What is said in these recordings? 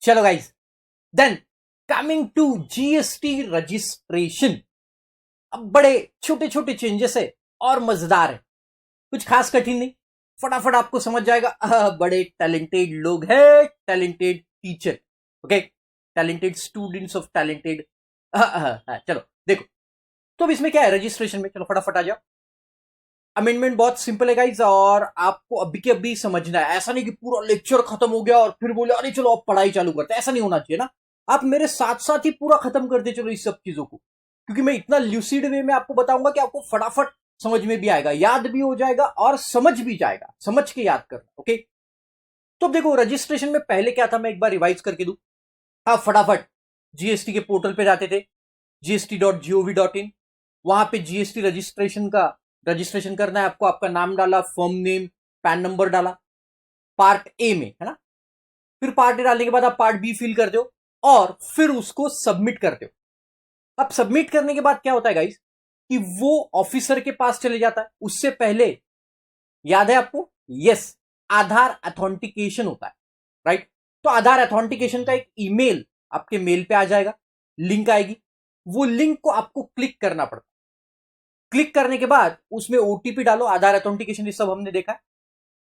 चलो guys, then coming to GST registration. अब बड़े छोटे छोटे चेंजेस है और मजेदार है, कुछ खास कठिन नहीं, फटाफट आपको समझ जाएगा। बड़े टैलेंटेड लोग हैं, talented teacher, okay, talented students of talented. चलो देखो, तो अब इसमें क्या है रजिस्ट्रेशन में, चलो फटाफट आ जाओ। अमेंडमेंट बहुत सिंपल है गाइज, और आपको अभी के अभी समझना है। ऐसा नहीं कि पूरा लेक्चर खत्म हो गया और फिर बोले अरे चलो अब पढ़ाई चालू करते हैं, ऐसा नहीं होना चाहिए ना। आप मेरे साथ साथ ही पूरा खत्म करते चलो इस सब चीजों को, क्योंकि मैं इतना ल्यूसिड वे में आपको बताऊंगा कि आपको फटाफट समझ में भी आएगा, याद भी हो जाएगा और समझ भी जाएगा, समझ के याद करना, ओके। तो देखो रजिस्ट्रेशन में पहले क्या था, मैं एक बार रिवाइज करके दूं। आप फटाफट जीएसटी के पोर्टल पे जाते थे, gst.gov.in, वहां पे जीएसटी रजिस्ट्रेशन करना है आपको। आपका नाम डाला, फर्म नेम, पैन नंबर डाला, पार्ट ए में, है ना। फिर पार्ट ए डालने के बाद आप पार्ट बी फिल करते हो और फिर उसको सबमिट करते हो। अब सबमिट करने के बाद क्या होता है गाइस, कि वो ऑफिसर के पास चले जाता है। उससे पहले याद है आपको, यस, आधार अथेंटिकेशन होता है, राइट। तो आधार अथेंटिकेशन का एक ईमेल आपके मेल पे आ जाएगा, लिंक आएगी, वो लिंक को आपको क्लिक करना पड़ता है। क्लिक करने के बाद उसमें ओटीपी डालो, आधार अथेंटिकेशन ये सब हमने देखा है।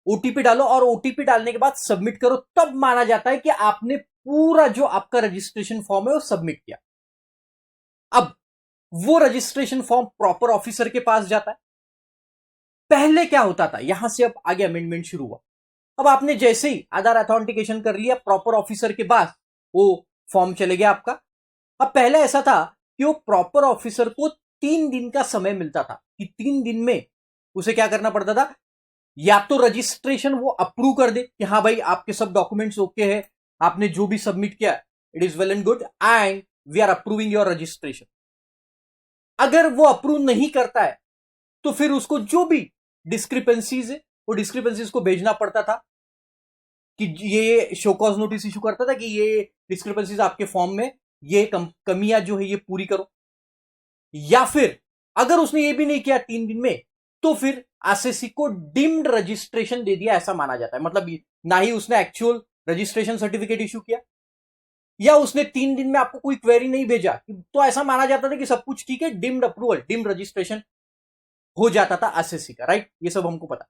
ओटीपी डालो और ओटीपी डालने के बाद सबमिट करो, तब माना जाता है कि आपने पूरा जो आपका रजिस्ट्रेशन फॉर्म है वो सबमिट किया। अब वो रजिस्ट्रेशन फॉर्म प्रॉपर ऑफिसर के पास जाता है। पहले क्या होता था, यहां से अब आगे अमेंडमेंट शुरू हुआ। अब आपने जैसे ही आधार अथेंटिकेशन कर लिया, प्रॉपर ऑफिसर के पास वो फॉर्म चले गया आपका। अब पहले ऐसा था कि वो प्रॉपर ऑफिसर को 3 दिन का समय मिलता था, कि 3 दिन में उसे क्या करना पड़ता था, या तो रजिस्ट्रेशन वो अप्रूव कर दे कि हाँ भाई आपके सब डॉक्यूमेंट्स ओके है, आपने जो भी सबमिट किया it is well and good and we are approving your registration. अगर वो अप्रूव नहीं करता है तो फिर उसको जो भी डिस्क्रिपेंसीज है वो डिस्क्रिपेंसीज को भेजना पड़ता था, कि ये शोकॉज नोटिस इशू करता था कि ये डिस्क्रिपेंसीज आपके फॉर्म में, ये कमियां जो है ये पूरी करो। या फिर अगर उसने ये भी नहीं किया 3 दिन में, तो फिर आरसीसी को डिम्ड रजिस्ट्रेशन दे दिया, ऐसा माना जाता है। मतलब ना ही उसने एक्चुअल रजिस्ट्रेशन सर्टिफिकेट इशू किया, या उसने 3 दिन में आपको कोई क्वेरी नहीं भेजा, तो ऐसा माना जाता था कि सब कुछ ठीक है, डिम्ड अप्रूवल, डिम्ड रजिस्ट्रेशन हो जाता था आरसीसी का, राइट। ये सब हमको पता।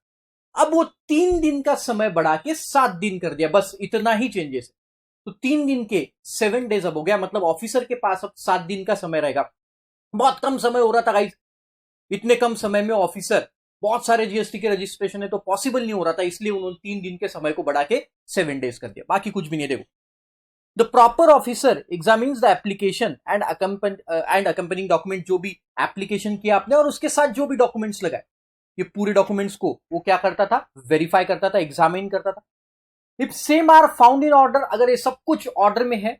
अब वो 3 दिन का समय बढ़ा के 7 दिन कर दिया, बस इतना ही चेंजेस है। तो 3 दिन के 7 डेज अब हो गया, मतलब ऑफिसर के पास अब 7 दिन का समय रहेगा। बहुत कम समय हो रहा था गाइस, इतने कम समय में ऑफिसर, बहुत सारे जीएसटी के रजिस्ट्रेशन है तो पॉसिबल नहीं हो रहा था, इसलिए उन्होंने 3 दिन के समय को बढ़ा के 7 डेज कर दिया, बाकी कुछ भी नहीं। देखो, the proper officer examines the application and accompanying document, जो भी एप्लीकेशन किया आपने और उसके साथ जो भी डॉक्यूमेंट्स लगाए, ये पूरे डॉक्यूमेंट्स को वो क्या करता था, वेरीफाई करता था, एग्जामिन करता था। If same are found in order, अगर ये सब कुछ ऑर्डर में है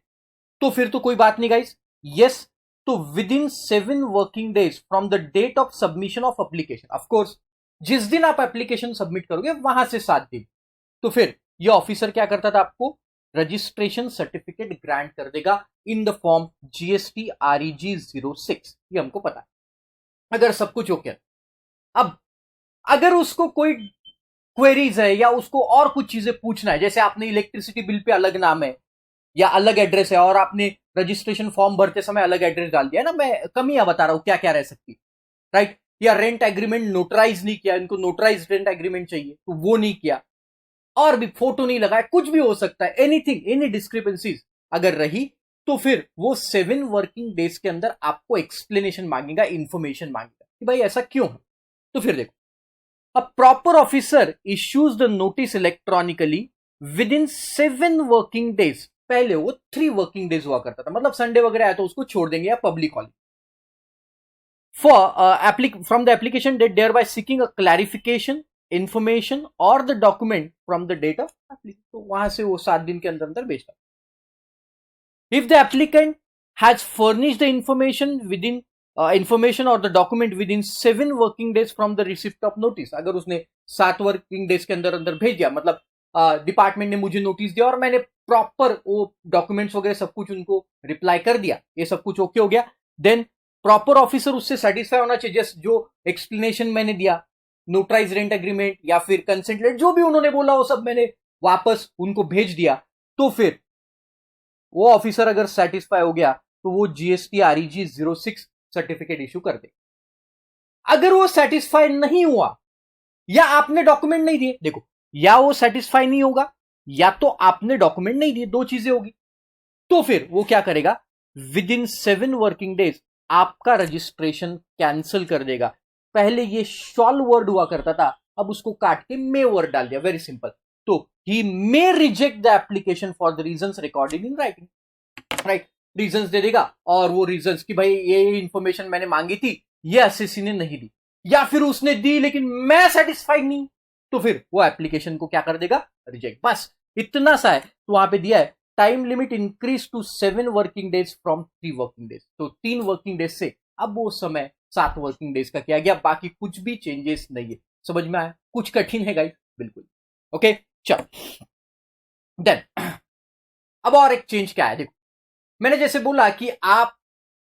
तो फिर तो कोई बात नहीं गाइस, यस। तो within 7 working days from the date of submission of application, of course जिस दिन आप एप्लीकेशन सबमिट करोगे वहां से 7 दिन, तो फिर ये ऑफिसर क्या करता था, आपको रजिस्ट्रेशन सर्टिफिकेट ग्रांट कर देगा in the form GST REG 06, ये हमको पता है, अगर सब कुछ ओके। अब अगर उसको कोई क्वेरीज है या उसको और कुछ चीजें पूछना है, जैसे आपने इलेक्ट्रिसिटी बिल पे अलग नाम है या अलग एड्रेस है और आपने रजिस्ट्रेशन फॉर्म भरते समय अलग एड्रेस डाल दिया ना, मैं कमियां बता रहा हूं क्या क्या रह सकती, राइट। या रेंट एग्रीमेंट नोटराइज नहीं किया, इनको नोटराइज रेंट एग्रीमेंट चाहिए तो वो नहीं किया, और भी फोटो नहीं लगाया, कुछ भी हो सकता है, एनीथिंग, एनी डिस्क्रिपेंसीज अगर रही, तो फिर वो 7 वर्किंग डेज के अंदर आपको एक्सप्लेनेशन मांगेगा, इंफॉर्मेशन मांगेगा कि भाई ऐसा क्यों है। तो फिर देखो, a proper officer issues the notice electronically within 7 working days। पहले वो 3 वर्किंग डेज हुआ करता था, मतलब संडे वगैरह आया तो उसको छोड़ देंगे, या public holiday. For from the application date thereby seeking a clarification, information और the document from the date of application, तो वहां से वो 7 दिन के अंदर अंदर भेजता। If the applicant has furnish the information within information और the document within 7 working days from the receipt of notice, अगर उसने 7 वर्किंग डेज के अंदर अंदर भेज दिया, मतलब डिपार्टमेंट ने मुझे नोटिस दिया और मैंने प्रॉपर वो डॉक्यूमेंट्स वगैरह सब कुछ उनको रिप्लाई कर दिया, ये सब कुछ ओके हो गया, देन प्रॉपर ऑफिसर उससे सेटिस्फाई होना चाहिए, जस्ट जो एक्सप्लेनेशन मैंने दिया, नोटराइज रेंट एग्रीमेंट या फिर कंसेंट लेटर, जो भी उन्होंने बोला वो सब मैंने वापस उनको भेज दिया, तो फिर वो ऑफिसर अगर सेटिस्फाई हो गया तो वो जीएसटी REG 06 सर्टिफिकेट इशू कर दे। अगर वो सेटिस्फाई नहीं हुआ या आपने डॉक्यूमेंट नहीं दिए, देखो या वो सेटिस्फाई नहीं होगा या तो आपने डॉक्यूमेंट नहीं दिए, दो चीजें होगी, तो फिर वो क्या करेगा, विद इन 7 वर्किंग डेज आपका रजिस्ट्रेशन कैंसिल कर देगा। पहले ये शॉल वर्ड हुआ करता था, अब उसको काट के मे वर्ड डाल दिया, वेरी सिंपल। तो he may reject the application for the reasons recorded in writing, right, reasons दे देगा, और वो रीजंस कि भाई ये इंफॉर्मेशन मैंने मांगी थी, ये एसएससी ने नहीं दी, या फिर उसने दी लेकिन मैं सेटिस्फाइड नहीं, तो फिर वो एप्लीकेशन को क्या कर देगा, रिजेक्ट। बस इतना सा है। तो वहां पे दिया है time limit increase to 7 working days from 3 working days. तो 3 वर्किंग डेज से अब वो समय 7 वर्किंग डेज का किया गया, बाकी कुछ भी चेंजेस नहीं है। समझ में आया? कुछ कठिन है गाइस? बिल्कुल। ओके चलो देन अब और एक चेंज क्या है, देखो मैंने जैसे बोला कि आप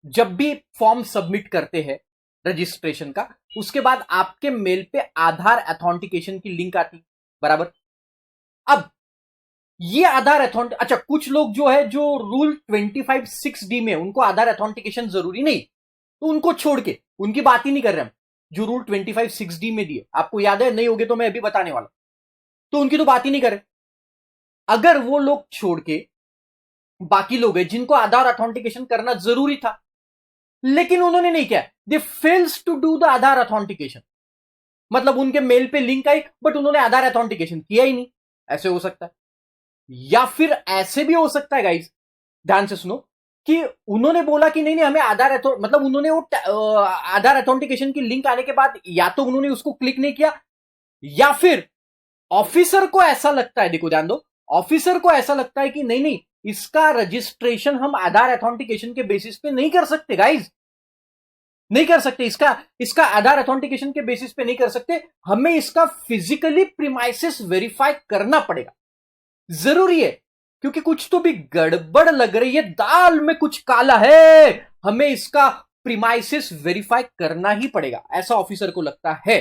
जब भी फॉर्म सबमिट करते हैं रजिस्ट्रेशन का, उसके बाद आपके मेल पे आधार अथेंटिकेशन की लिंक आती, बराबर। अब ये आधार अच्छा कुछ लोग जो है जो रूल 25(6)D में उनको आधार अथेंटिकेशन जरूरी नहीं, तो उनको छोड़ के उनकी बात ही नहीं कर रहे हम, जो रूल 25(6)D में दिए, आपको याद है, नहीं होगे तो मैं अभी बताने वाला, तो उनकी तो बात ही नहीं करे। अगर वो लोग छोड़ के बाकी लोग हैं जिनको आधार अथेंटिकेशन करना जरूरी था लेकिन उन्होंने नहीं किया, they fails to do the Aadhaar authentication, मतलब उनके मेल पे लिंक आई बट उन्होंने आधार अथेंटिकेशन किया ही नहीं, ऐसे हो सकता है। या फिर ऐसे भी हो सकता है गाइस, ध्यान से सुनो, कि उन्होंने बोला कि नहीं हमें आधार मतलब उन्होंने वो आधार अथेंटिकेशन की लिंक आने के बाद या तो उन्होंने उसको क्लिक नहीं किया, या फिर ऑफिसर को ऐसा लगता है, देखो ध्यान दो, ऑफिसर को ऐसा लगता है कि नहीं इसका रजिस्ट्रेशन हम आधार अथेंटिकेशन के बेसिस पे नहीं कर सकते गाइस, नहीं कर सकते, इसका आधार अथेंटिकेशन के बेसिस पे नहीं कर सकते, हमें इसका फिजिकली प्रीमाइसेस वेरीफाई करना पड़ेगा, जरूरी है, क्योंकि कुछ तो भी गड़बड़ लग रही है, दाल में कुछ काला है, हमें इसका प्रीमाइसेस वेरीफाई करना ही पड़ेगा, ऐसा ऑफिसर को लगता है।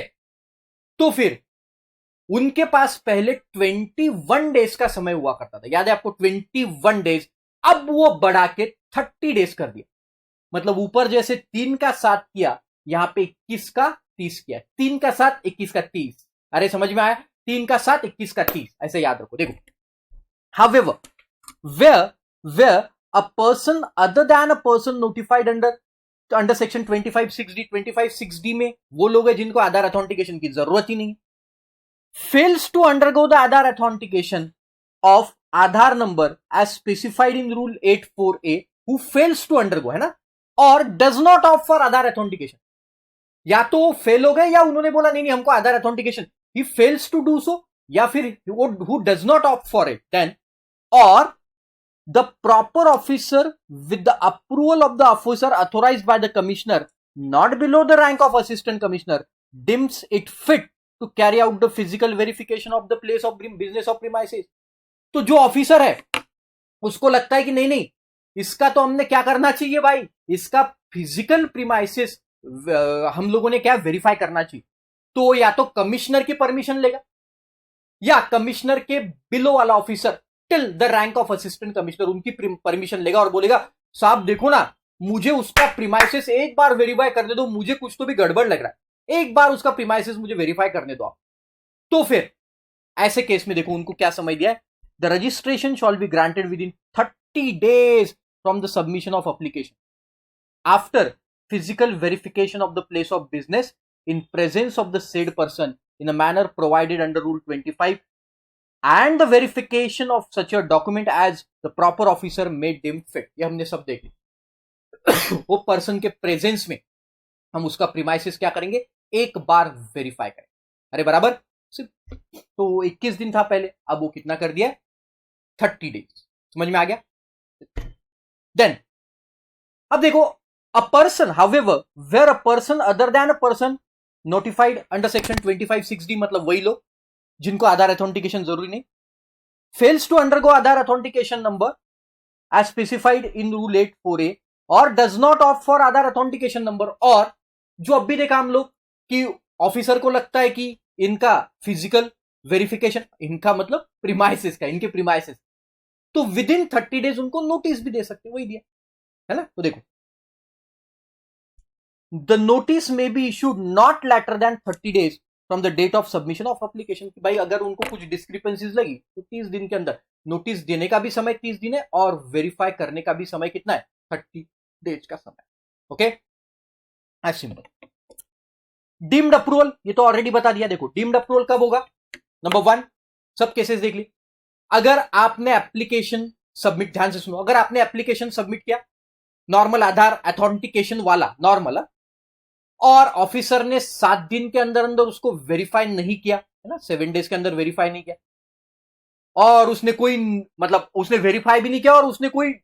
तो फिर उनके पास पहले 21 डेज का समय हुआ करता था, याद है आपको 21 डेज, अब वो बढ़ा के 30 डेज कर दिया, मतलब ऊपर जैसे 3 का 7 किया, यहां पे 21 का 30 किया, 3 का 7 21 का 30, अरे समझ में आया, 3 का 7 21 का 30, ऐसे याद रखो। देखो however where a person other than a person notified under section 25(6)D 25(6)D में वो लोग हैं जिनको आधार अथेंटिकेशन की जरूरत ही नहीं, fails to undergo the Aadhaar authentication of Aadhaar number as specified in Rule 84A, who fails to undergo, है ना, और does not opt for Aadhaar authentication, या तो फेल हो गए या उन्होंने बोला नहीं हमको आधार authentication, he fails to do so, या फिर who does not opt for it, then or the proper officer with the approval of the officer authorized by the commissioner not below the rank of assistant commissioner deems it fit to carry out the physical verification of the place of business of premises। तो जो officer है उसको लगता है कि नहीं इसका तो हमने क्या करना चाहिए भाई, इसका फिजिकल प्रीमाइसेस हम लोगों ने क्या वेरीफाई करना चाहिए, तो या तो कमिश्नर की परमिशन लेगा या कमिश्नर के बिलो वाला officer till the rank of assistant commissioner उनकी परमिशन लेगा और बोलेगा साहब देखो ना, मुझे उसका प्रीमाइसेस एक बार वेरीफाई करने दो, मुझे कुछ तो भी गड़बड़ लग रहा है, एक बार उसका प्रीमाइसेस मुझे वेरीफाई करने दो आप। तो फिर ऐसे केस में देखो उनको क्या समझ दिया है, the registration shawl be granted with in 30 days from the submission of application after physical verification of the place of business in presence of the said person in a manner provided under Rule 25 and the verification of such a document as the proper officer may deem fit। ये हमने सब देख लिया। वो person के presence में हम उसका प्रीमाइसिस क्या करेंगे, एक बार वेरीफाई करेंगे, अरे बराबर। तो 21 दिन था पहले, अब वो कितना कर दिया, 30 डेज, समझ में आ गया। देन अब देखो a person however where a person other than a person notified under section 25(6)D मतलब वही लोग जिनको आधार अथेंटिकेशन जरूरी नहीं, fails to undergo Aadhaar authentication number as specified in rule 84A और does not opt for Aadhaar authentication number, और जो अब भी देखा हम लोग कि ऑफिसर को लगता है कि इनका फिजिकल वेरिफिकेशन, इनका मतलब प्रीमाइसिस का, इनके प्रीमाइसिस, तो विद इन 30 डेज उनको नोटिस भी दे सकते, वही दिया है ना। तो देखो, the notice may be issued not later than 30 days from the date of submission of application. कि भाई अगर उनको कुछ डिस्क्रिपेंसीज लगी तो 30 दिन के अंदर, नोटिस देने का भी समय 30 दिन है और वेरीफाई करने का भी समय कितना है, 30 डेज का समय। Okay, as simple. Deemed approval, ये तो ऑलरेडी बता दिया। देखो डीम्ड अप्रूवल कब होगा, नंबर 1, सब केसेस देख ली। अगर आपने एप्लीकेशन सबमिट, ध्यान से सुनो, अगर आपने एप्लीकेशन सबमिट किया नॉर्मल आधार अथॉन्टिकेशन वाला, नॉर्मल, और ऑफिसर ने 7 दिन के अंदर अंदर उसको वेरीफाई नहीं किया, है ना, 7 डेज के अंदर वेरीफाई नहीं किया, और उसने कोई, मतलब उसने वेरीफाई भी नहीं किया और उसने कोई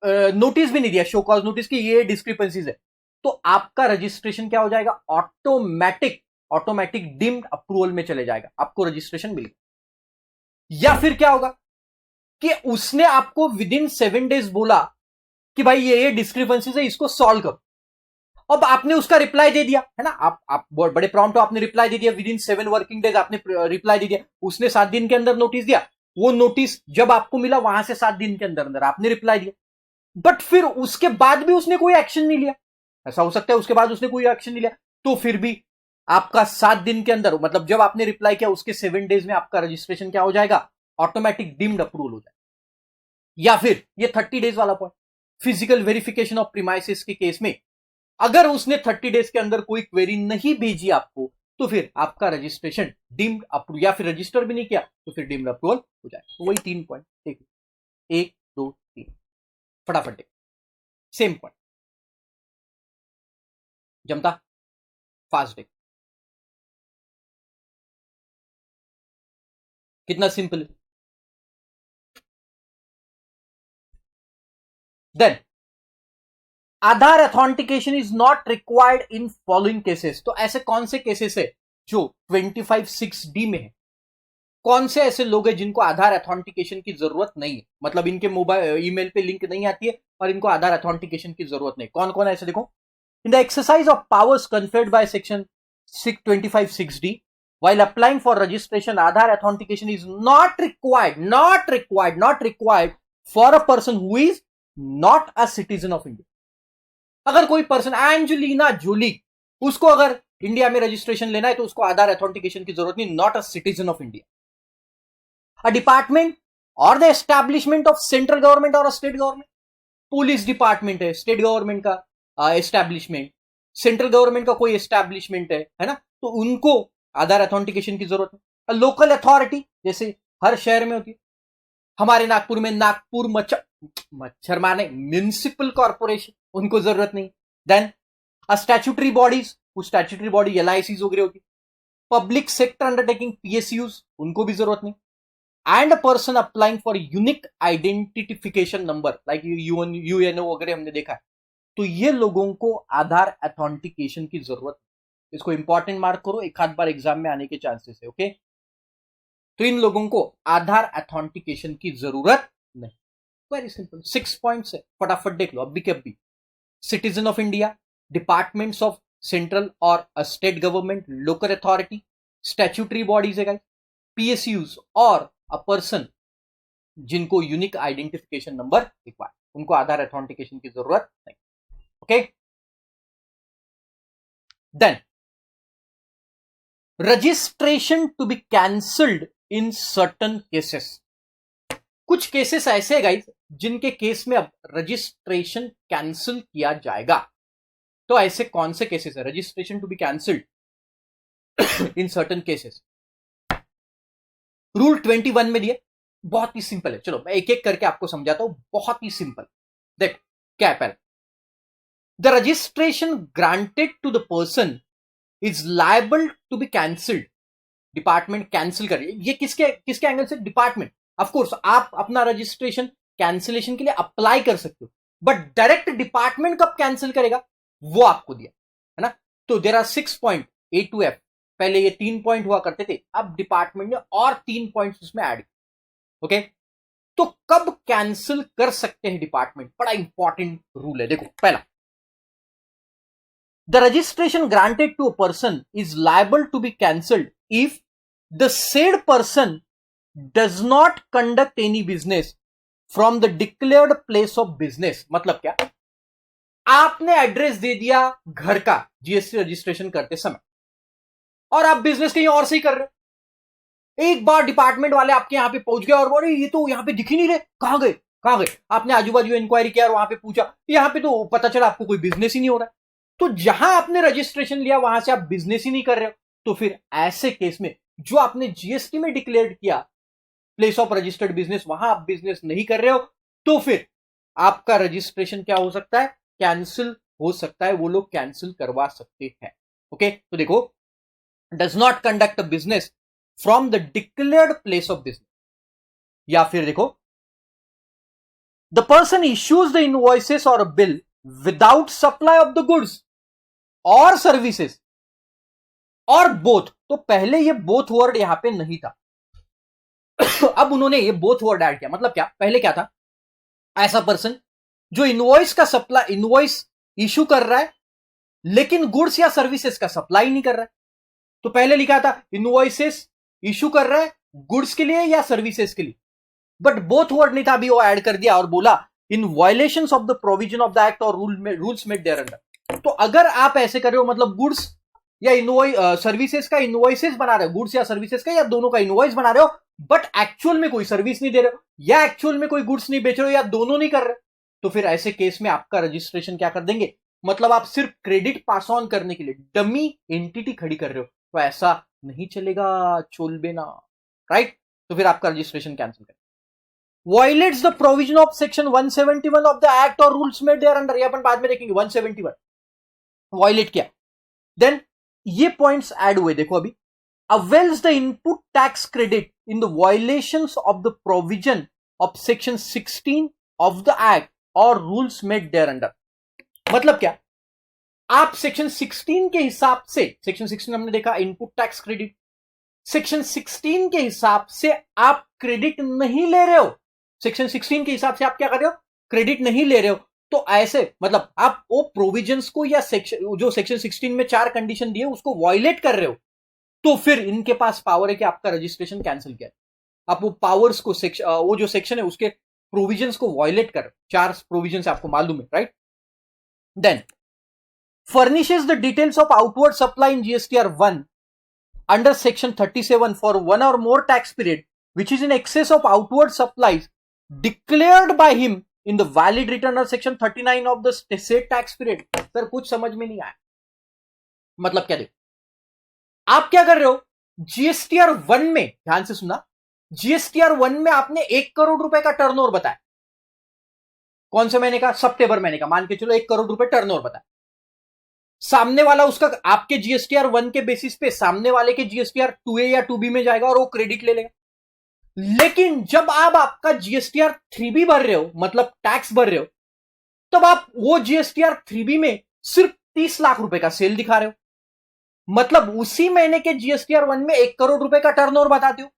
नोटिस भी नहीं दिया, शो कॉज नोटिस की ये डिस्क्रिपेंसीज है, तो आपका रजिस्ट्रेशन क्या हो जाएगा, ऑटोमेटिक डीम्ड अप्रूवल में चले जाएगा, आपको रजिस्ट्रेशन मिलेगा। या फिर क्या होगा कि उसने आपको विद इन 7 डेज बोला कि भाई ये डिस्क्रिपेंसीज है, इसको सॉल्व करो, अब आपने उसका रिप्लाई दे दिया, है ना, आप बड़े प्रॉम्प्ट हो, आपने रिप्लाई दे दिया, विद इन 7 वर्किंग डेज आपने रिप्लाई दे दिया, उसने 7 दिन के अंदर नोटिस दिया, वो नोटिस जब आपको मिला वहां से 7 दिन के अंदर अंदर आपने रिप्लाई दिया, बट फिर उसके बाद भी उसने कोई एक्शन नहीं लिया, ऐसा हो सकता है उसके बाद उसने कोई एक्शन नहीं लिया, तो फिर भी आपका 7 दिन के अंदर, मतलब जब आपने रिप्लाई किया उसके 7 डेज में आपका रजिस्ट्रेशन क्या हो जाएगा, ऑटोमेटिक डीम्ड अप्रूवल हो जाएगा। या फिर ये 30 डेज वाला point, physical verification of premises के केस में अगर उसने 30 डेज के अंदर कोई क्वेरी नहीं भेजी आपको, तो फिर आपका रजिस्ट्रेशन डीम्ड अप्रूव, या फिर रजिस्टर भी नहीं किया तो फिर डीम्ड अप्रूवल हो जाए। तो वही 3 पॉइंट देखिए, 1 2 3, फटाफट देख, सेम पॉइंट, जमता, फास्ट देख, कितना सिंपल है। Then Aadhaar authentication is not required in following cases. तो ऐसे कौन से केसेस है जो 25(6)(d) में है, कौन से ऐसे लोग हैं जिनको आधार अथॉन्टिकेशन की जरूरत नहीं है, मतलब इनके मोबाइल ईमेल पे लिंक नहीं आती है और इनको आधार अथॉन्टिकेशन की जरूरत नहीं, कौन कौन है ऐसे, देखो, in the exercise of powers conferred by section 25(6)(d) while applying for registration, Aadhaar authentication is not required for a person who is not a citizen of India. अगर कोई पर्सन एंजेलिना जोली, उसको अगर India में registration लेना है तो उसको आधार authentication की जरूरत नहीं, not a citizen of India. A department और the establishment of central government और स्टेट गवर्नमेंट, पुलिस डिपार्टमेंट है, स्टेट गवर्नमेंट का एस्टैब्लिशमेंट, सेंट्रल गवर्नमेंट का कोई एस्टैब्लिशमेंट है ना, तो उनको आधार अथॉन्टिकेशन की जरूरत है। लोकल अथॉरिटी जैसे हर शहर में होती है, हमारे नागपुर में नागपुर मच्छर मारने म्युनिसिपल कॉर्पोरेशन, उनको जरूरत नहीं। देन अ स्टैट्यूटरी बॉडीज, कुछ स्टैट्यूटरी बॉडी LICs वगैरह होती, पब्लिक सेक्टर अंडरटेकिंग PSUs, उनको भी जरूरत नहीं। And a person applying for unique identification number like UNO वगैरह हमने देखा है, तो ये लोगों को आधार अथॉन्टिकेशन की जरूरत है। इसको इंपॉर्टेंट मार्क करो, एक आध बार एग्जाम में आने के चांसेस है। ओके, तो इन लोगों को आधार अथॉन्टिकेशन की जरूरत नहीं। वेरी सिंपल, 6 पॉइंट्स है, फटाफट देख लो अभी के अभी। Citizen of India, departments of central और state government, local authority, statutory bodies है, PSUs, और अ पर्सन जिनको यूनिक आइडेंटिफिकेशन नंबर रिक्वायर्ड, उनको आधार अथॉन्टिकेशन की जरूरत नहीं। Okay, then registration to be cancelled in certain cases. कुछ केसेस ऐसे हैं गाइस जिनके केस में अब रजिस्ट्रेशन कैंसिल किया जाएगा। तो ऐसे कौन से केसेस है registration to be cancelled in certain cases? Rule 21 में दिए, बहुत ही सिंपल है, चलो मैं एक एक करके आपको समझाता हूं, बहुत ही सिंपल। देख क्या है पहले, the registration granted to the person is liable to be cancelled. Department cancel कर, ये किसके एंगल से? डिपार्टमेंट। ऑफ कोर्स आप अपना रजिस्ट्रेशन कैंसिलेशन के लिए अप्लाई कर सकते हो, बट डायरेक्ट डिपार्टमेंट कब कैंसिल करेगा वो आपको दिया है ना। तो there are 6 point A to F, पहले ये 3 पॉइंट हुआ करते थे, अब डिपार्टमेंट ने और 3 पॉइंट्स उसमें ऐड। ओके, तो कब कैंसिल कर सकते हैं डिपार्टमेंट, बड़ा इंपॉर्टेंट रूल है। देखो पहला, the registration granted to a person is liable to be cancelled if the said person does not conduct any business from the declared place of business. मतलब क्या, आपने एड्रेस दे दिया घर का जीएसटी रजिस्ट्रेशन करते समय और आप बिजनेस कहीं और से ही कर रहे हो। एक बार डिपार्टमेंट वाले आपके यहां पे पहुंच गए और बोले ये तो यहां पे दिख ही नहीं रहे, कहां गए कहां गए। आपने आजू बाजू इंक्वायरी किया और वहां पे पूछा, यहां पे तो पता चला आपको कोई बिजनेस ही नहीं हो रहा है। तो जहां आपने रजिस्ट्रेशन लिया वहां से आप बिजनेस ही नहीं कर रहे हो, तो फिर ऐसे केस में जो आपने जीएसटी में डिक्लेयर किया प्लेस ऑफ रजिस्टर्ड बिजनेस, वहां आप बिजनेस नहीं कर रहे हो, तो फिर आपका रजिस्ट्रेशन क्या हो सकता है, कैंसिल हो सकता है। वो लोग कैंसिल करवा सकते हैं। ओके, तो देखो, does not conduct a business from the declared place of business, या फिर देखो, the person issues the invoices और bill without supply of the goods और सर्विसेज और बोथ। तो पहले ये बोथ वर्ड यहां पे नहीं था अब उन्होंने ये बोथ वर्ड ऐड किया। मतलब क्या, पहले क्या था, ऐसा पर्सन जो इनवॉइस का सप्लाई, इनवॉइस इशू कर रहा है लेकिन गुड्स या सर्विसेज का सप्लाई नहीं कर रहा है। तो पहले लिखा था इनवॉइसेस इशू कर रहा है गुड्स के लिए या सर्विसेज के लिए, बट बोथ वर्ड नहीं था। अभी वो ऐड कर दिया और बोला in violations of the provision of the act और रूल्स मेड देयर अंडर। तो अगर आप ऐसे कर रहे हो, मतलब गुड्स या इनवॉइस, सर्विसेज का इनवॉइसेस बना रहे हो, गुड्स या सर्विसेज का या दोनों का इनवॉइस बना रहे हो, बट एक्चुअल में कोई सर्विस नहीं दे रहे हो या एक्चुअल में कोई गुड्स नहीं बेच रहे हो या दोनों नहीं कर रहे, तो फिर ऐसे केस में आपका रजिस्ट्रेशन क्या कर देंगे, मतलब आप सिर्फ क्रेडिट पास ऑन करने के लिए डमी एंटिटी खड़ी कर रहे हो, तो ऐसा नहीं चलेगा, चोलबे ना, राइट। तो फिर आपका रजिस्ट्रेशन कैंसिल करें। Violets the provision of section 171 of the act और रूल्स मेड देयर अंडर, ये अपन बाद में देखेंगे। 171 वायलेट किया, देन ये पॉइंट्स ऐड हुए, देखो अभी, avails the input tax credit in the violations of the provision of section 16 of the act or rules made thereunder। मतलब क्या, आप सेक्शन 16 के हिसाब से, सेक्शन 16 हमने देखा इनपुट टैक्स क्रेडिट, सेक्शन 16 के हिसाब से आप क्रेडिट नहीं ले रहे हो, सेक्शन 16 के हिसाब से आप क्या कर रहे हो, क्रेडिट नहीं ले रहे हो। तो ऐसे मतलब आप वो प्रोविजंस को या सेक्शन, जो सेक्शन 16 में 4 कंडीशन दिए उसको वायलेट कर रहे हो, तो फिर इनके पास पावर है कि आपका रजिस्ट्रेशन कैंसिल किया। आप वो पावर्स को, वो जो सेक्शन है उसके प्रोविजंस को वायलेट कर, 4 प्रोविजंस आपको मालूम है, right. Then furnishes the details of outward supply in GSTR 1 under section 37 for one or more tax period which is in excess of outward supplies declared by him in the valid return under section 39 of the state tax period। Sir कुछ समझ में नहीं आया, मतलब क्या, देखो आप क्या कर रहे हो, जीएसटीआर 1 में, ध्यान से सुना, जीएसटीआर 1 में आपने 1 करोड़ रुपए का टर्नओवर बताया, कौन से महीने का, सितंबर महीने का, मान के चलो 1 करोड़ रुपए टर्नओवर बताया। सामने वाला उसका आपके जीएसटीआर 1 के बेसिस पे सामने वाले के जीएसटीआर 2A या 2B में जाएगा और वो क्रेडिट ले लेगा। लेकिन जब आप आपका जीएसटीआर 3B भर रहे हो, मतलब टैक्स भर रहे हो, तब आप वो जीएसटीआर 3B में सिर्फ 30 लाख रुपए का सेल दिखा रहे हो, मतलब उसी महीने के जीएसटीआर 1 में 1 करोड़ रुपए का टर्नओवर बताते हो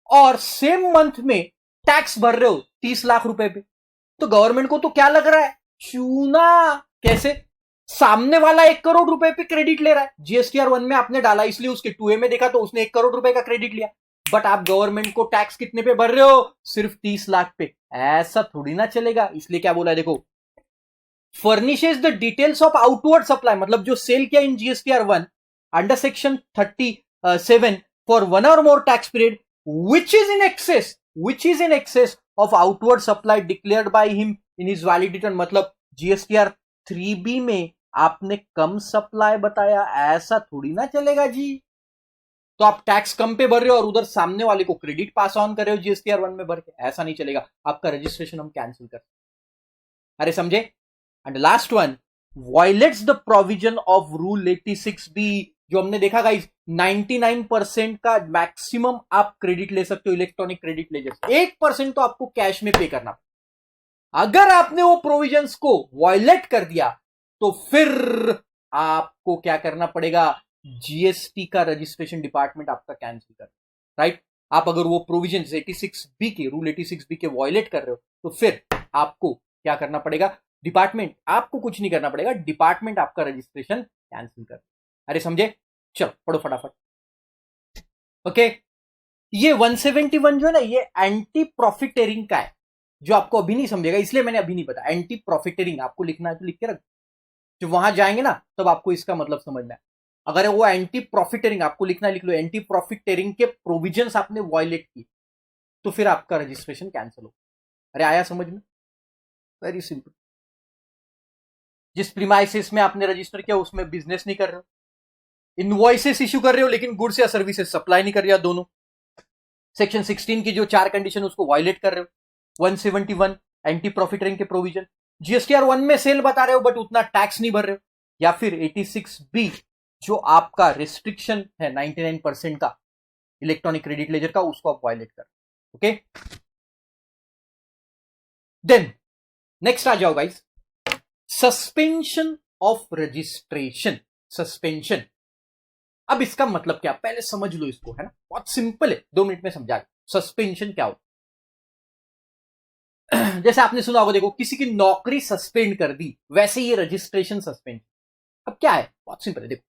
और सेम मंथ में टैक्स भर रहे हो 30 लाख रुपए पे। तो गवर्नमेंट को तो क्या लग रहा है, चूना। कैसे, सामने वाला 1 करोड़ रुपए पे क्रेडिट ले रहा है, जीएसटीआर 1 में आपने डाला इसलिए उसके 2A में देखा तो उसने 1 करोड़ रुपए का क्रेडिट लिया, बट आप गवर्नमेंट को टैक्स कितने पे भर रहे हो, सिर्फ 30 लाख पे। ऐसा थोड़ी ना चलेगा, इसलिए क्या बोला है, देखो, furnishes the details of outward supply, मतलब जो सेल किया इन GSTR 1 under section 37 for one or more tax period which is in excess of outward supply declared by him in his valid return। मतलब जीएसटीआर 3B में आपने कम supply बताया, ऐसा थोड़ी ना चलेगा जी। तो आप टैक्स कम पे भर रहे हो और उधर सामने वाले को क्रेडिट पास ऑन कर रहे हो जीएसटीआर 1 में भर के, ऐसा नहीं चलेगा, आपका रजिस्ट्रेशन हम कैंसिल कर, अरे समझे। And last one, violets the provision of rule 86B, जो हमने देखा गाइस 99% का मैक्सिमम आप क्रेडिट ले सकते हो, इलेक्ट्रॉनिक क्रेडिट लेजर, 1% तो आपको कैश में पे करना। अगर आपने वो प्रोविजंस को वायलेट कर दिया तो फिर आपको क्या करना पड़ेगा, जीएसटी का रजिस्ट्रेशन डिपार्टमेंट आपका कैंसिल कर, राइट। आप अगर वो प्रोविजन 86B के, रूल 86B के वायलेट कर रहे हो तो फिर आपको क्या करना पड़ेगा, डिपार्टमेंट, आपको कुछ नहीं करना पड़ेगा, डिपार्टमेंट आपका रजिस्ट्रेशन कैंसिल कर। अरे समझे, चलो पढ़ो फटाफट। ओके, ये 171 जो है ना, ये एंटी प्रॉफिटेरिंग का है, जो आपको अभी नहीं समझेगा, इसलिए मैंने अभी नहीं बताया। एंटी प्रॉफिटेरिंग आपको लिखना है तो लिख के रख, जब वहां जाएंगे ना तब आपको इसका मतलब समझना है। अगर वो एंटी प्रॉफिटेरिंग आपको लिखना है, लिख लो, एंटी प्रॉफिटेरिंग के प्रोविजंस आपने वायलेट की तो फिर आपका रजिस्ट्रेशन कैंसिल हो। अरे आया समझ में? Very simple. जिस प्रीमाइसिस में आपने रजिस्टर किया उसमें बिजनेस नहीं कर रहे हो, इनवॉइसेस इश्यू कर रहे हो लेकिन गुड्स या सर्विसेज सप्लाई नहीं कर रहे हो, दोनों। सेक्शन 16 की जो 4 कंडीशन उसको वायलेट कर रहे हो। 171 एंटी प्रॉफिटरिंग के प्रोविजन। जीएसटीआर 1 में सेल बता रहे हो बट उतना टैक्स नहीं भर रहे हो। या फिर 86B जो आपका रिस्ट्रिक्शन है 99% का इलेक्ट्रॉनिक क्रेडिट लेजर का, उसको आप वायलेट कर। ओके, देन नेक्स्ट आ जाओ guys, suspension of registration. Suspension, अब इसका मतलब क्या, पहले समझ लो इसको, है ना, बहुत सिंपल है, 2 मिनट में समझा। सस्पेंशन क्या होता है? जैसे आपने सुना होगा, देखो किसी की नौकरी सस्पेंड कर दी, वैसे ये रजिस्ट्रेशन सस्पेंड। अब क्या है, बहुत सिंपल है। देखो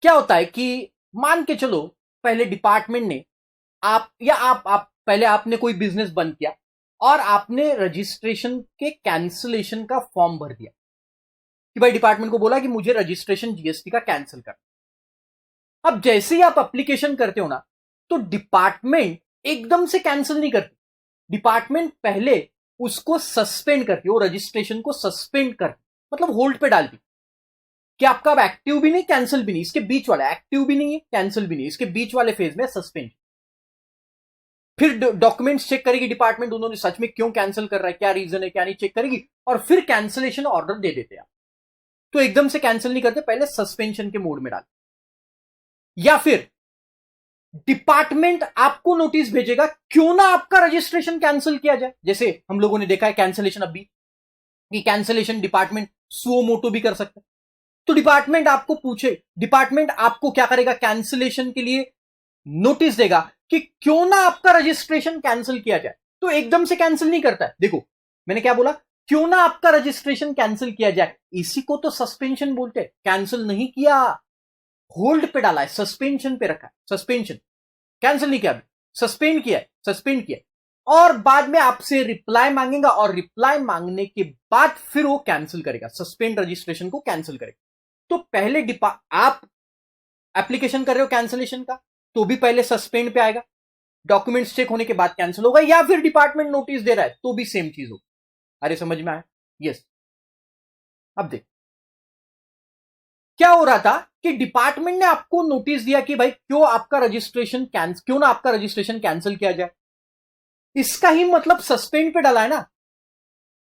क्या होता है कि मान के चलो पहले डिपार्टमेंट ने आप या आप पहले आपने कोई बिजनेस बंद किया और आपने रजिस्ट्रेशन के कैंसिलेशन का फॉर्म भर दिया कि भाई, डिपार्टमेंट को बोला कि मुझे रजिस्ट्रेशन जीएसटी का कैंसिल कर। अब जैसे ही आप एप्लीकेशन करते हो ना, तो डिपार्टमेंट एकदम से कैंसिल नहीं करती, डिपार्टमेंट पहले उसको सस्पेंड करती है, वो रजिस्ट्रेशन को सस्पेंड करती, मतलब होल्ड पे डालती कि आपका अब एक्टिव भी नहीं कैंसिल भी नहीं, इसके बीच वाला, एक्टिव भी नहीं है कैंसिल भी नहीं, इसके बीच वाले फेज में सस्पेंड। फिर डॉक्यूमेंट्स चेक करेगी डिपार्टमेंट, उन्होंने सच में क्यों कैंसिल कर रहा है, क्या रीजन है क्या नहीं, चेक करेगी और फिर कैंसिलेशन ऑर्डर दे देते हैं। तो एकदम से कैंसिल नहीं करते, पहले सस्पेंशन के मोड में डालते। या फिर डिपार्टमेंट आपको नोटिस भेजेगा क्यों ना आपका रजिस्ट्रेशन कैंसिल किया जाए। जैसे हम लोगों ने देखा है कैंसिलेशन अभी, कि कैंसिलेशन डिपार्टमेंट सुओ मोटो भी कर सकता है। तो डिपार्टमेंट आपको पूछे, डिपार्टमेंट आपको क्या करेगा, कैंसिलेशन के लिए नोटिस देगा कि क्यों ना आपका रजिस्ट्रेशन कैंसिल किया जाए। तो एकदम से कैंसिल नहीं करता है। देखो मैंने क्या बोला, क्यों ना आपका रजिस्ट्रेशन कैंसिल किया जाए, इसी को तो सस्पेंशन बोलते हैं। कैंसिल नहीं किया, होल्ड पे डाला है, सस्पेंशन पे रखा है, सस्पेंशन, कैंसिल नहीं किया, सस्पेंड किया है, सस्पेंड किया है। और बाद में आपसे रिप्लाई मांगेगा और रिप्लाई मांगने के बाद फिर वो कैंसिल करेगा, सस्पेंड रजिस्ट्रेशन को कैंसिल करेगा। तो पहले आप एप्लीकेशन कर रहे हो कैंसिलेशन का, तो भी पहले सस्पेंड पे आएगा, डॉक्यूमेंट्स चेक होने के बाद कैंसिल होगा, या फिर डिपार्टमेंट नोटिस दे रहा है तो भी सेम चीज होगी। अरे समझ में आया? यस। अब देख क्या हो रहा था कि डिपार्टमेंट ने आपको नोटिस दिया कि भाई क्यों ना आपका रजिस्ट्रेशन कैंसिल किया जाए, इसका ही मतलब सस्पेंड पे डाला है ना।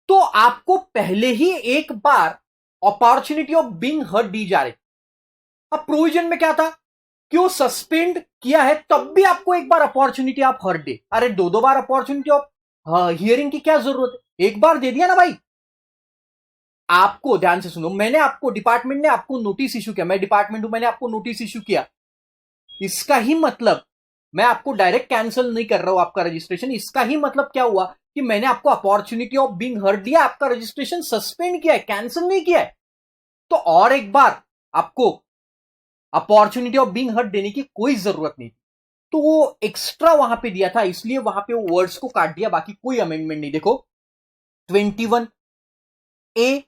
तो आपको पहले ही एक बार अपॉर्चुनिटी ऑफ बीइंग हर्ड दी जा रही। अब प्रोविजन में क्या था कि वो सस्पेंड किया है तब भी आपको एक बार अपॉर्चुनिटी ऑफ हर्ड दे। अरे 2 बार अपॉर्चुनिटी ऑफ हियरिंग की क्या जरूरत है, एक बार दे दिया ना भाई। आपको ध्यान से सुनो, डिपार्टमेंट ने आपको नोटिस इशू किया, मैं डिपार्टमेंट हूं, मैंने आपको नोटिस इशू किया, इसका ही मतलब मैं आपको डायरेक्ट कैंसिल नहीं कर रहा हूं आपका रजिस्ट्रेशन। इसका ही मतलब क्या हुआ कि मैंने आपको अपॉर्चुनिटी ऑफ बीइंग हर्ड दिया, आपका रजिस्ट्रेशन सस्पेंड किया है, कैंसिल नहीं किया है। तो और एक बार आपको अपॉर्चुनिटी ऑफ बीइंग हर्ड देने की कोई जरूरत नहीं थी। तो वो एक्स्ट्रा वहां पे दिया था, इसलिए वहां पे वो वर्ड्स को काट दिया, बाकी कोई अमेंडमेंट नहीं। देखो 21A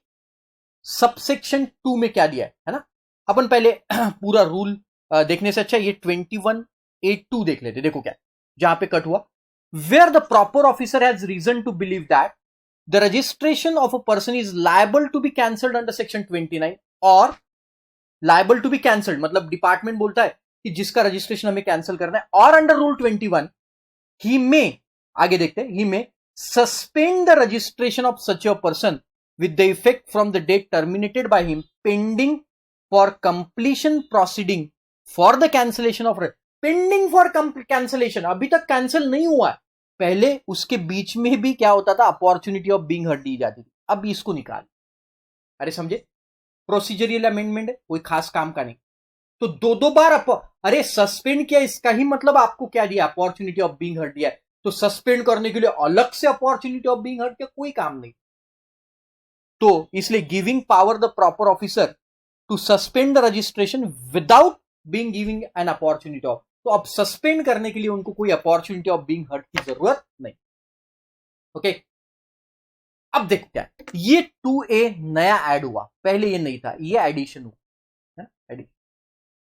सबसेक्शन 2 में क्या दिया है ना। अपन पहले पूरा रूल देखने से अच्छा ये 21A2 देख लेते। देखो क्या जहां पे कट हुआ, where the proper officer has reason to believe that the registration of a person is liable to be cancelled under section 29, और लायबल टू बी कैंसल्ड मतलब डिपार्टमेंट बोलता है कि जिसका रजिस्ट्रेशन हमें कैंसिल करना है, और अंडर रूल 21 ही में, आगे देखते हैं, ही में suspend the registration of such a person with the effect from the date terminated by him pending for completion proceeding for the cancellation of pending for cancellation। अभी तक कैंसिल नहीं हुआ है, पहले उसके बीच में भी क्या होता था, अपॉर्चुनिटी ऑफ बीइंग हर्ड दी जाती थी, अब इसको निकाल। अरे समझे, प्रोसीजरियल अमेंडमेंट है, कोई खास काम का नहीं। तो 2 बार अरे सस्पेंड किया, इसका ही मतलब आपको क्या दिया, अपॉर्चुनिटी ऑफ बीइंग हर्ड दिया है। तो सस्पेंड करने के लिए अलग से अपॉर्चुनिटी ऑफ बीइंग हर्ड का कोई काम नहीं। तो इसलिए giving power the proper officer to suspend the registration without being giving an opportunity of, तो अब सस्पेंड करने के लिए उनको कोई अपॉर्चुनिटी ऑफ बीइंग हर्ट की जरूरत नहीं। ओके, अब देखते हैं ये 2A नया ऐड हुआ, पहले ये नहीं था, ये एडिशन हुआ है, एडिशन।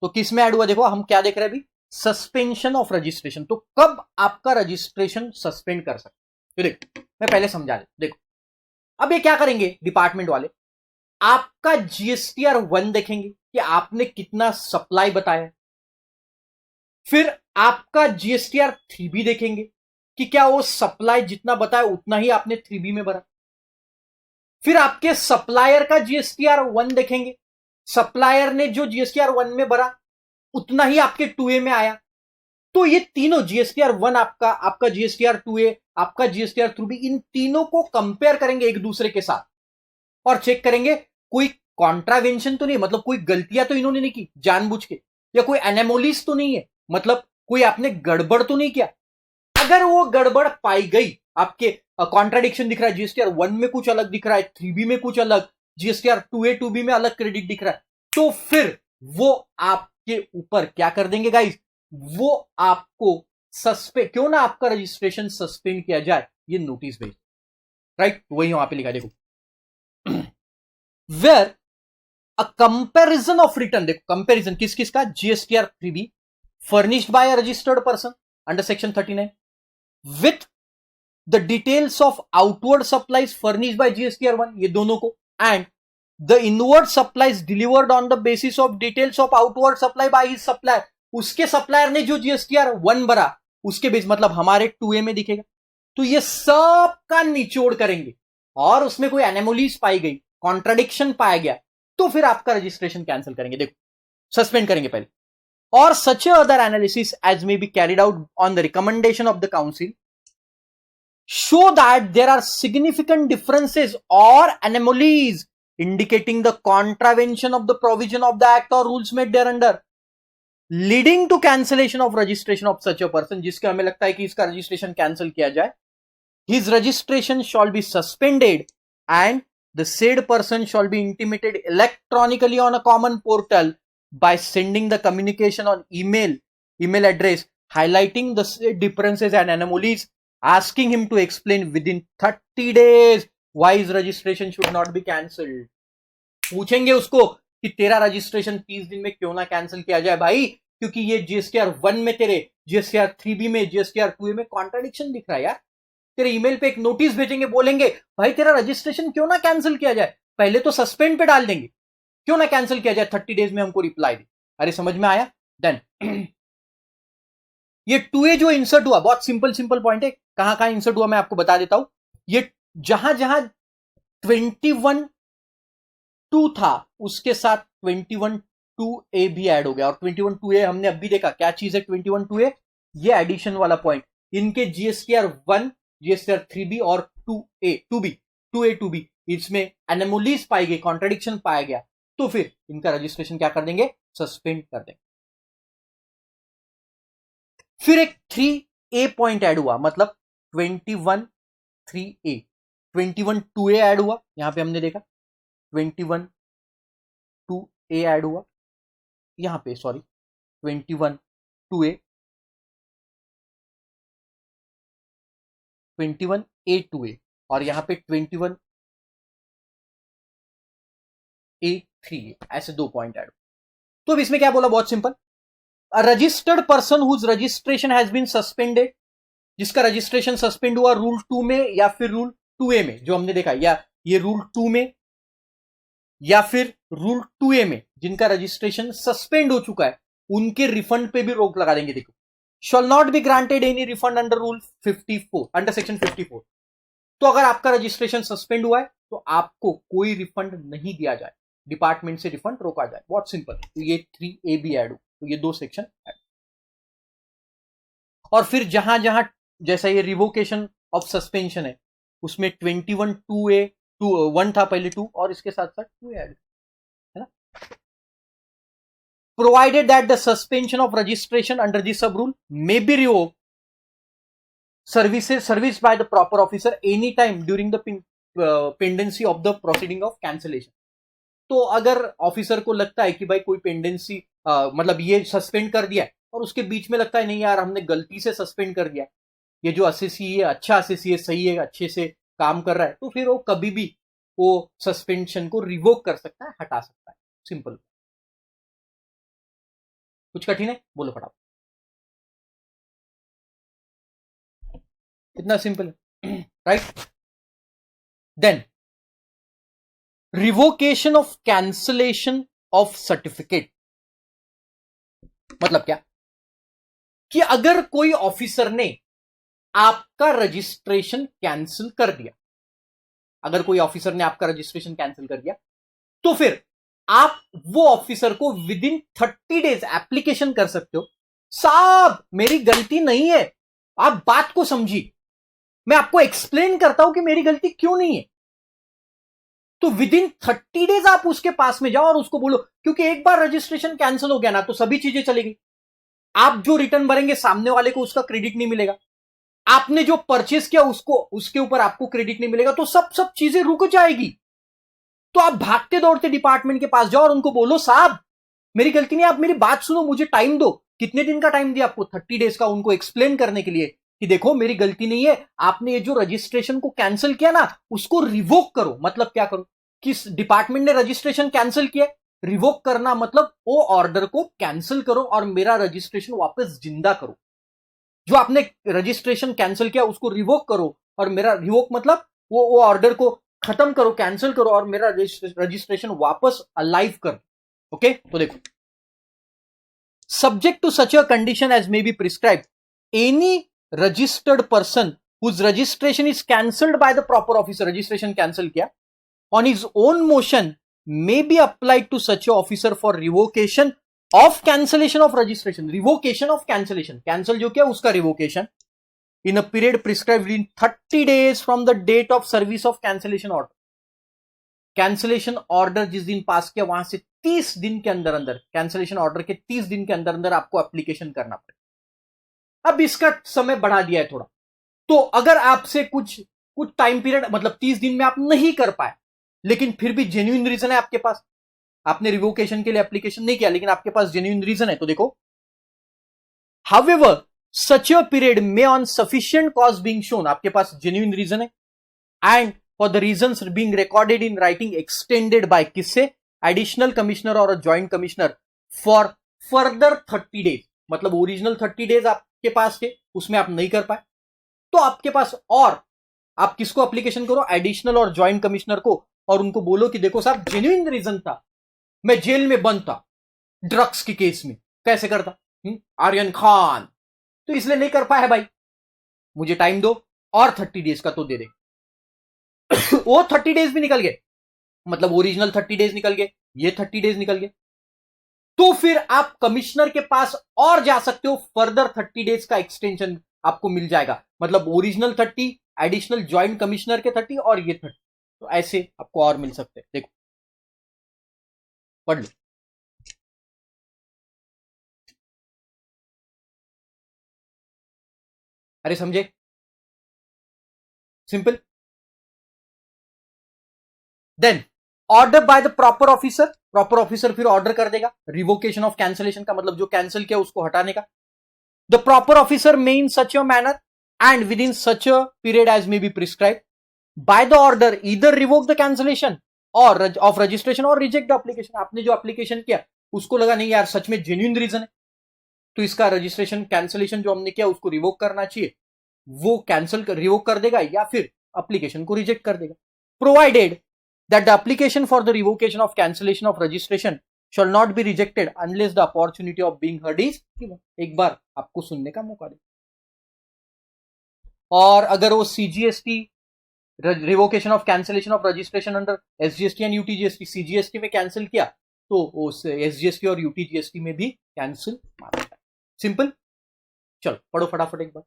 तो किस में ऐड हुआ, देखो हम क्या देख रहे हैं अभी, सस्पेंशन ऑफ रजिस्ट्रेशन। तो कब आपका रजिस्ट्रेशन सस्पेंड कर सकते, तो देखो मैं पहले समझा दे, देखो अब ये क्या करेंगे डिपार्टमेंट वाले, आपका जीएसटीआर 1 देखेंगे कि आपने कितना सप्लाई बताया, फिर आपका जीएसटीआर 3B देखेंगे कि क्या वो सप्लाई जितना बताया उतना ही आपने 3B में भरा, फिर आपके सप्लायर का जीएसटीआर 1 देखेंगे, सप्लायर ने जो जीएसटीआर 1 में भरा उतना ही आपके 2A में आया। तो ये तीनों जीएसटीआर 1 आपका, आपका जीएसटीआर 2A, आपका जीएसटीआर 3B, इन तीनों को कंपेयर करेंगे एक दूसरे के साथ और चेक करेंगे कोई कॉन्ट्रावेंशन तो नहीं, मतलब कोई गलतियां तो इन्होंने नहीं की जानबूझ के, या कोई एनेमोलीज तो नहीं है, मतलब कोई आपने गड़बड़ तो नहीं किया। अगर वो गड़बड़ पाई गई, आपके कॉन्ट्राडिक्शन दिख रहा है, जीएसटीआर 1 में कुछ अलग दिख रहा है, 3B में कुछ अलग, जीएसटीआर 2A 2B में अलग क्रेडिट दिख रहा है, तो फिर वो आपके ऊपर क्या कर देंगे गाइस, वो आपको सस्पेंड, क्यों ना आपका रजिस्ट्रेशन सस्पेंड किया जाए, ये नोटिस भेज, राइट, वही वहां पे लिखा है, देखो where a comparison of return, देखो कंपैरिजन किस किस का, GSTR 3B furnished by a registered person under section 39 with the details of outward supplies furnished by GSTR 1, ये दोनों को, and the inward supplies delivered on the basis of details of outward supply by his supplier, उसके supplier ने जो GSTR 1 भरा उसके base, मतलब हमारे 2A में दिखेगा। तो ये सब का निचोड़ करेंगे और उसमें कोई एनोमलीज पाई गई, कॉन्ट्राडिक्शन पाया गया, तो फिर आपका रजिस्ट्रेशन कैंसिल करेंगे, देखो सस्पेंड करेंगे पहले, or such other analysis as may be carried out on the recommendation of the council show that there are significant differences or anomalies indicating the contravention of the provision of the act or rules made thereunder leading to cancellation of registration of such a person, जिसके हमें लगता है कि इसका registration cancel किया जाए, his registration shall be suspended and the said person shall be intimated electronically on a common portal by sending the communication on email address highlighting the differences and anomalies, asking him to explain within 30 days why his registration should not be cancelled। पूछेंगे उसको कि तेरा registration 30 दिन में क्यों ना cancel किया जाए भाई, क्योंकि ये जीएसटीआर 1 में तेरे, जीएसटीआर 3B में, जीएसटीआर 2A में कॉन्ट्राडिक्शन दिख रहा है यार। तेरे ईमेल पे एक नोटिस भेजेंगे, बोलेंगे भाई तेरा रजिस्ट्रेशन क्यों ना कैंसिल किया जाए, पहले तो सस्पेंड पे डाल देंगे, क्यों ना कैंसिल किया जाए, 30 डेज में हमको रिप्लाई दे। अरे समझ में आया। देन ये 2A जो इंसर्ट हुआ, बहुत सिंपल पॉइंट है, कहां कहां इंसर्ट हुआ मैं आपको बता देता हूं। ये जहां जहां 21(2) था उसके साथ 21(2A) भी ऐड हो गया, और 21(2A) हमने अभी देखा क्या चीज है 21(2A), ये एडिशन वाला पॉइंट, इनके जीएसटीआर 1, जीएसटीआर 3B और 2A 2B इसमें एनोमलीज पाई गई, कॉन्ट्राडिक्शन पाया गया, तो फिर इनका रजिस्ट्रेशन क्या कर देंगे, सस्पेंड कर देंगे। फिर एक 3A पॉइंट ऐड हुआ, मतलब 21(3A), 21(2A) ऐड हुआ, यहां पे हमने देखा 21(2A) ऐड हुआ, यहां पे सॉरी 21(2A), 21(A)(2A) और यहां पे 21(A)(3A), ऐसे दो पॉइंट ऐड। तो अब इसमें क्या बोला, बहुत simple, a registered person whose registration has been suspended, जिसका रजिस्ट्रेशन सस्पेंड हुआ रूल 2 में या फिर रूल 2A में, जो हमने देखा, या ये रूल 2 में या फिर रूल 2A में, जिनका रजिस्ट्रेशन सस्पेंड हो चुका है उनके रिफंड पे भी रोक लगा देंगे। देखो, shawl not be granted any refund under rule 54, under section 54। तो अगर आपका रजिस्ट्रेशन सस्पेंड हुआ है तो आपको कोई रिफंड नहीं दिया जाए, डिपार्टमेंट से रिफंड रोका जाए, बहुत सिंपल। तो ये 3A भी ऐड हो, तो ये दो सेक्शन ऐड। और फिर जहां जहां जैसा ये रिवोकेशन ऑफ सस्पेंशन है उसमें 21(2A) 1 था पहले 2, और इसके साथ साथ 2 ऐड है ना। Provided that the suspension of registration under this sub rule may be revoked service by the proper officer any time during the pendency of the proceeding of cancellation. तो अगर ऑफिसर को लगता है कि भाई कोई पेंडेंसी मतलब ये सस्पेंड कर दिया है और उसके बीच में लगता है नहीं यार हमने गलती से सस्पेंड कर दिया, ये जो असेसी है अच्छा असेसी है, सही है, अच्छे से काम कर रहा है, तो फिर वो कभी भी वो सस्पेंशन को रिवोक कर सकता है, हटा सकता है। सिंपल। कुछ कठिन है? बोलो फटाफट। कितना सिंपल है, right. Then revocation of cancellation of certificate, मतलब क्या कि अगर कोई ऑफिसर ने आपका रजिस्ट्रेशन कैंसिल कर दिया, अगर कोई ऑफिसर ने आपका रजिस्ट्रेशन कैंसिल कर दिया, तो फिर आप वो ऑफिसर को विद इन 30 डेज एप्लीकेशन कर सकते हो, साहब मेरी गलती नहीं है, आप बात को समझिए, मैं आपको एक्सप्लेन करता हूं कि मेरी गलती क्यों नहीं है। तो विद इन 30 डेज आप उसके पास में जाओ और उसको बोलो, क्योंकि एक बार रजिस्ट्रेशन कैंसिल हो गया ना तो सभी चीजें चलेगी। आप जो रिटर्न भरेंगे सामने वाले को उसका क्रेडिट नहीं मिलेगा, आपने जो परचेस किया उसको उसके ऊपर आपको क्रेडिट नहीं मिलेगा, तो सब चीजें रुक जाएगी। तो आप भागते दौड़ते डिपार्टमेंट के पास जाओ और उनको बोलो, साहब मेरी गलती नहीं, आप मेरी बात सुनो, मुझे टाइम दो। कितने दिन का टाइम दिया आपको? 30 डेज का, उनको एक्सप्लेन करने के लिए कि देखो मेरी गलती नहीं है, आपने ये जो रजिस्ट्रेशन को कैंसिल किया ना उसको रिवोक करो। मतलब क्या करो? किस डिपार्टमेंट ने रजिस्ट्रेशन कैंसिल किया, रिवोक करना मतलब वो ऑर्डर को कैंसिल करो और मेरा रजिस्ट्रेशन वापस जिंदा करो। जो आपने रजिस्ट्रेशन कैंसिल किया उसको रिवोक करो, और मेरा रिवोक मतलब वो ऑर्डर को खत्म करो, कैंसिल करो और मेरा रजिस्ट्रेशन वापस अलाइव करो। ओके, तो देखो, subject to such a condition as may be prescribed, any registered person whose registration is cancelled by the proper officer, registration cancel किया, on his own motion may be applied to such a officer for revocation of cancellation of registration, revocation of cancellation, cancel जो किया उसका revocation in a period prescribed within 30 days from the date of service of cancellation order. Cancellation order जिस दिन पास किया वहां से 30 दिन के अंदर अंदर, कैंसिलेशन ऑर्डर के 30 दिन के अंदर अंदर आपको एप्लीकेशन करना पड़ेगा। अब इसका समय बढ़ा दिया है थोड़ा, तो अगर आपसे कुछ टाइम पीरियड मतलब 30 दिन में आप नहीं कर पाए, लेकिन फिर भी जेन्युइन रीजन है आपके पास, आपने रिवोकेशन के लिए एप्लीकेशन नहीं किया लेकिन आपके पास जेन्युइन रीजन है, तो देखो, हाउएवर सच अ पीरियड में on sufficient cause being shown, आपके पास जेन्युइन रीजन है, and for the reasons being recorded in writing extended by किससे? एडिशनल कमिश्नर और joint commissioner for further 30 days, मतलब ओरिजिनल 30 डेज आपके पास थे उसमें आप नहीं कर पाए, तो आपके पास, और आप किसको एप्लीकेशन करो? एडिशनल और ज्वाइंट कमिश्नर को, और उनको बोलो कि देखो साहब जेन्युइन रीजन था, मैं जेल में बंद था ड्रग्स के केस में, कैसे करता आर्यन खान, तो इसलिए नहीं कर पाया भाई, मुझे टाइम दो और 30 डेज का तो दे दे। वो 30 डेज भी निकल गए, मतलब ओरिजिनल 30 डेज निकल गए, ये 30 डेज निकल गए, तो फिर आप कमिश्नर के पास और जा सकते हो, फर्दर 30 डेज का एक्सटेंशन आपको मिल जाएगा, मतलब ओरिजिनल 30, एडिशनल ज्वाइंट कमिश्नर के 30 और ये 30, तो ऐसे आपको और मिल सकते हैं। देखो पढ़ लो, अरे समझे? Simple. Then order by the proper officer, proper officer फिर ऑर्डर कर देगा रिवोकेशन ऑफ कैंसिलेशन का, मतलब जो कैंसिल किया उसको हटाने का। The proper officer may in such a manner and within such a period as may be prescribe by the order either revoke the cancellation और ऑफ रजिस्ट्रेशन और reject the application. आपने जो application किया उसको लगा नहीं यार सच में जेन्युइन रीजन है, तो इसका रजिस्ट्रेशन कैंसिलेशन जो हमने किया उसको रिवोक करना चाहिए, वो कैंसिल रिवोक कर देगा या फिर एप्लीकेशन को रिजेक्ट कर देगा, provided that the application for the revocation of cancellation of registration shall not be rejected unless the opportunity of being heard is given। एक बार आपको सुनने का मौका दे। और अगर वो CGST revocation of cancellation of registration under SGST and UTGST, CGST में cancel किया तो उस एसजीएसटी और यूटीजीएसटी में भी कैंसिल मारा जाए। सिंपल। चलो पढ़ो फटाफट एक बार।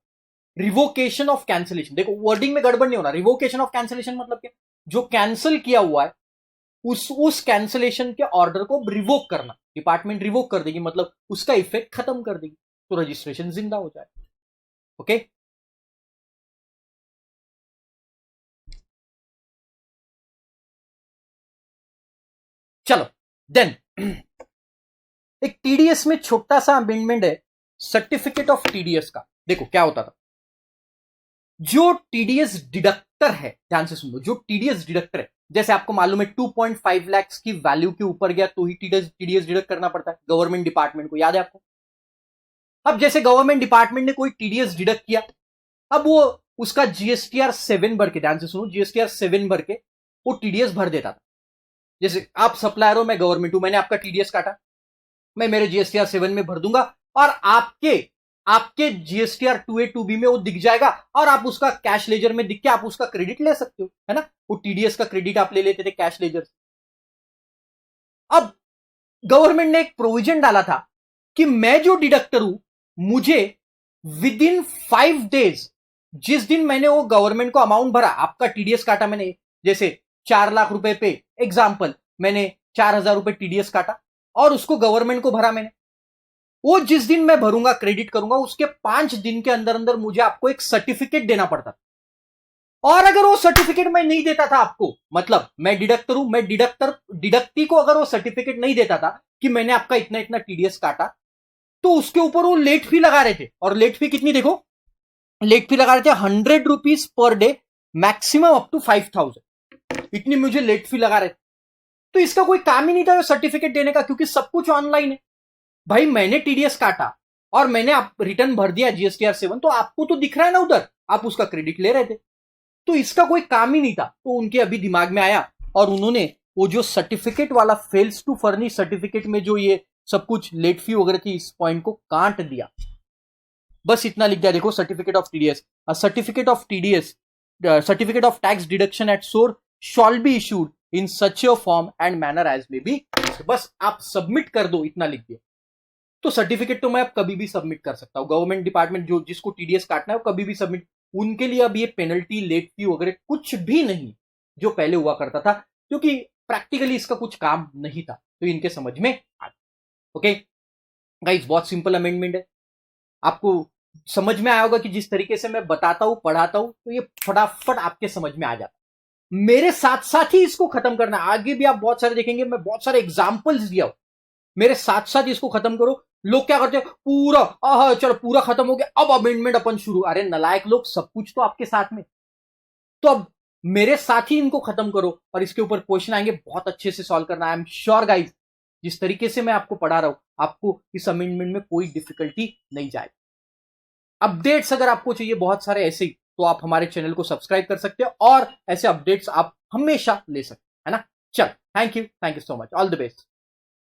रिवोकेशन ऑफ कैंसिलेशन, देखो वर्डिंग में गड़बड़ नहीं होना। रिवोकेशन ऑफ कैंसिलेशन मतलब क्या? जो कैंसिल किया हुआ है उस कैंसिलेशन के ऑर्डर को रिवोक करना, डिपार्टमेंट रिवोक कर देगी, मतलब उसका इफेक्ट खत्म कर देगी, तो रजिस्ट्रेशन जिंदा हो जाए। ओके, चलो देन एक टीडीएस में छोटा सा अमेंडमेंट है, सर्टिफिकेट ऑफ टीडीएस का। देखो क्या होता था, जो टीडीएस डिडक्टर है, ध्यान से सुनो, जो टीडीएस डिडक्टर है, जैसे आपको मालूम है 2.5 लाख की वैल्यू के ऊपर गया तो ही टीडीएस डिडक्ट करना पड़ता है गवर्नमेंट डिपार्टमेंट को, याद है आपको। अब जैसे गवर्नमेंट डिपार्टमेंट ने कोई टीडीएस डिडक्ट किया, अब वो उसका जीएसटीआर 7 भर के, ध्यान से सुनो, जीएसटीआर 7 भर के वो टीडीएस भर देता था। जैसे आप सप्लायर हो, मैं गवर्नमेंट हूं, मैंने आपका टीडीएस काटा, मैं मेरे जीएसटीआर 7 में भर दूंगा और आपके जीएसटीआर 2A 2B में वो दिख जाएगा और आप उसका कैश लेजर में दिख के आप उसका क्रेडिट ले सकते हो, है ना। वो टीडीएस का क्रेडिट आप ले लेते थे कैश लेजर से। अब गवर्नमेंट ने एक प्रोविजन डाला था कि मैं जो डिडक्टर हूं, मुझे विद इन 5 डेज, जिस दिन मैंने वो गवर्नमेंट को अमाउंट भरा, आपका टीडीएस काटा मैंने, जैसे 4 लाख रुपए पे एग्जाम्पल मैंने 4,000 रुपए टीडीएस काटा और उसको गवर्नमेंट को भरा मैंने, वो जिस दिन मैं भरूंगा, क्रेडिट करूंगा, उसके 5 दिन के अंदर अंदर मुझे आपको एक सर्टिफिकेट देना पड़ता था। और अगर वो सर्टिफिकेट मैं नहीं देता था आपको, मतलब मैं डिडक्टर हूं, मैं डिडक्टी को अगर वो सर्टिफिकेट नहीं देता था कि मैंने आपका इतना इतना टीडीएस काटा, तो उसके ऊपर वो लेट फी लगा रहे थे। और लेट फी कितनी देखो, लेट फी लगा रहे थे 100 rupees per day, maximum up to 5,000, इतनी मुझे लेट फी लगा रहे थे। तो इसका कोई काम ही नहीं था सर्टिफिकेट देने का, क्योंकि सब कुछ ऑनलाइन है भाई। मैंने टीडीएस काटा और मैंने आप रिटर्न भर दिया जीएसटीआर 7, तो आपको तो दिख रहा है ना उधर, आप उसका क्रेडिट ले रहे थे, तो इसका कोई काम ही नहीं था। तो उनके अभी दिमाग में आया और उन्होंने वो जो सर्टिफिकेट वाला फेल्स टू फर्निश सर्टिफिकेट में जो ये सब कुछ लेट फी वगैरह थी, इस पॉइंट को काट दिया, बस इतना लिख दिया, देखो certificate of TDS, certificate of TDS, certificate of tax deduction at source shall be issued in such a form and manner as may be, बस आप सबमिट कर दो, इतना लिख दिया। तो सर्टिफिकेट तो मैं अब कभी भी सबमिट कर सकता हूं, गवर्नमेंट डिपार्टमेंट जो जिसको टीडीएस काटना है वो कभी भी सबमिट, उनके लिए अब ये पेनल्टी लेट फी वगैरह कुछ भी नहीं जो पहले हुआ करता था, क्योंकि प्रैक्टिकली इसका कुछ काम नहीं था। तो इनके समझ में आ गया। ओके गाइस, बहुत सिंपल अमेंडमेंट है, आपको समझ में आया होगा कि जिस तरीके से मैं बताता हूं, पढ़ाता हूं, तो ये फटाफट आपके समझ में आ जाता है। मेरे साथ साथ ही इसको खत्म करना है, आगे भी आप बहुत सारे देखेंगे, मैं बहुत सारे एग्जाम्पल्स दिया हूं, मेरे साथ साथ इसको खत्म करो। लोग क्या करते हैं, पूरा चलो पूरा खत्म हो गया, अब अमेंडमेंट अपन शुरू, अरे नलायक लोग, सब कुछ तो आपके साथ में, तो अब मेरे साथ ही इनको खत्म करो और इसके ऊपर क्वेश्चन आएंगे, बहुत अच्छे से सॉल्व करना। आई एम श्योर गाइज, जिस तरीके से मैं आपको पढ़ा रहा हूं, आपको इस अमेंडमेंट में कोई डिफिकल्टी नहीं जाएगी। अपडेट्स अगर आपको चाहिए बहुत सारे ऐसे ही, तो आप हमारे चैनल को सब्सक्राइब कर सकते हो और ऐसे अपडेट्स आप हमेशा ले सकते हैं, है ना। चल, thank you so much, all the best.